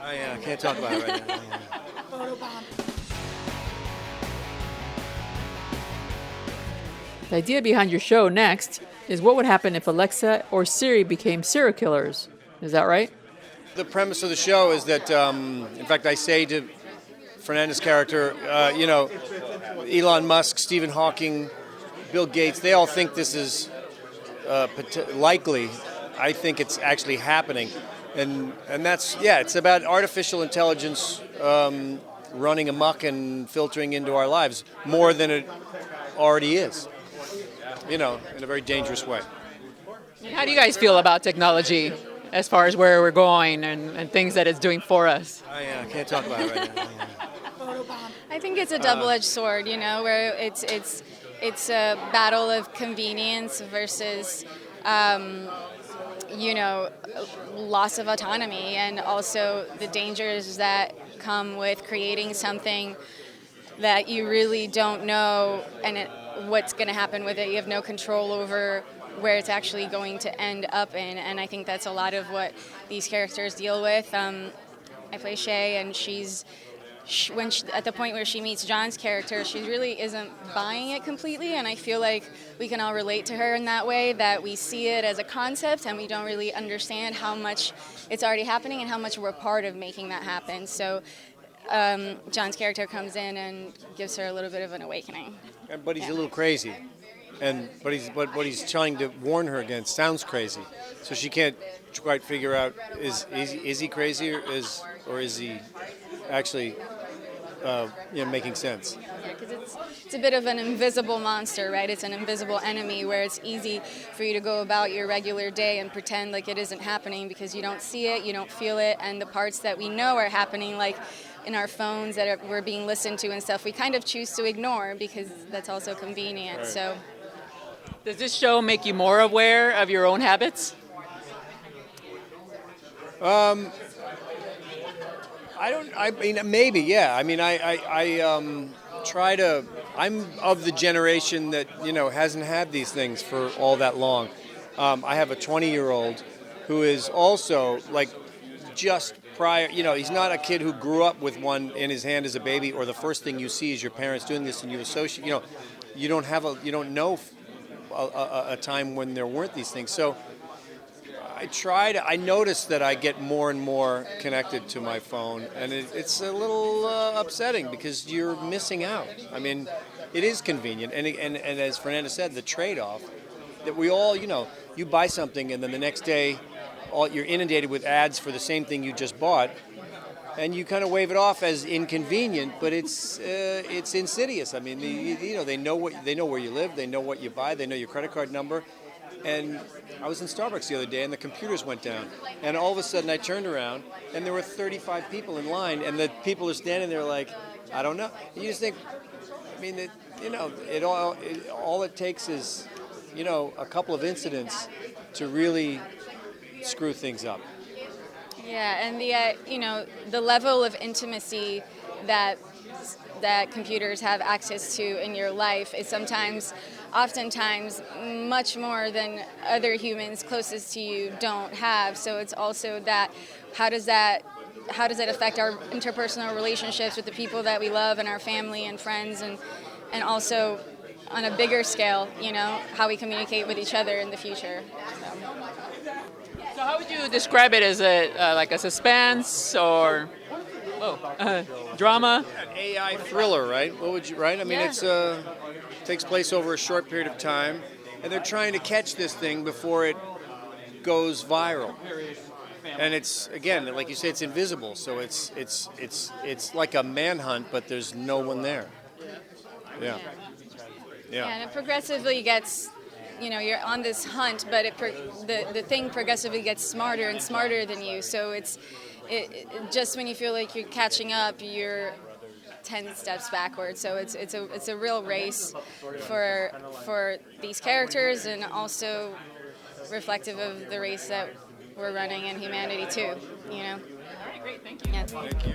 I can't talk about it right now. The idea behind your show, NeXt, is what would happen if Alexa or Siri became serial killers. Is that right? The premise of the show is that, in fact, I say to Fernanda's character, Elon Musk, Stephen Hawking, Bill Gates, they all think this is likely. I think it's actually happening. And that's, it's about artificial intelligence running amok and filtering into our lives more than it already is, in a very dangerous way. How do you guys feel about technology as far as where we're going and things that it's doing for us? I can't talk about it right now. I think it's a double-edged sword, where it's a battle of convenience versus, loss of autonomy, and also the dangers that come with creating something that you really don't know what's going to happen with it. You have no control over where it's actually going to end up in, and I think that's a lot of what these characters deal with. I play Shay, and at the point where she meets John's character, she really isn't buying it completely, and I feel like we can all relate to her in that way, that we see it as a concept and we don't really understand how much it's already happening and how much we're part of making that happen. So John's character comes in and gives her a little bit of an awakening. But he's a little crazy, but what he's trying to warn her against sounds crazy, so she can't quite figure out is he crazy or is he actually making sense. Yeah, because it's a bit of an invisible monster, right? It's an invisible enemy where it's easy for you to go about your regular day and pretend like it isn't happening because you don't see it, you don't feel it, and the parts that we know are happening, like in our phones that we're being listened to and stuff, we kind of choose to ignore because that's also convenient. Right. So, does this show make you more aware of your own habits? Maybe, yeah. I mean, I'm of the generation that, hasn't had these things for all that long. I have a 20-year-old who is also, just prior, he's not a kid who grew up with one in his hand as a baby, or the first thing you see is your parents doing this and you associate, you don't know a time when there weren't these things. So I notice that I get more and more connected to my phone, and it's a little upsetting because you're missing out. I mean, it is convenient, and as Fernanda said, the trade-off that we all, you buy something and then the next day you're inundated with ads for the same thing you just bought, and you kind of wave it off as inconvenient, but it's insidious. I mean, they know where you live, they know what you buy, they know your credit card number. And I was in Starbucks the other day, and the computers went down. And all of a sudden, I turned around, and there were 35 people in line, and the people are standing there like, I don't know. And you just think, all it takes is, a couple of incidents to really screw things up. yeah, and the level of intimacy that computers have access to in your life is oftentimes much more than other humans closest to you don't have. So it's also that how does that affect our interpersonal relationships with the people that we love and our family and friends, and also on a bigger scale, how we communicate with each other in the future. So how would you describe it? As like a suspense or drama? An AI thriller, right? What would you, right? I mean, Yeah. It takes place over a short period of time, and they're trying to catch this thing before it goes viral. And it's, again, like you say, it's invisible, so it's like a manhunt, but there's no one there. Yeah. And it progressively gets, you're on this hunt, but the thing progressively gets smarter and smarter than you. So it just when you feel like you're catching up, you're 10 steps backwards. So it's a real race for these characters, and also reflective of the race that we're running in humanity too. Great, thank you. Yeah. Thank you.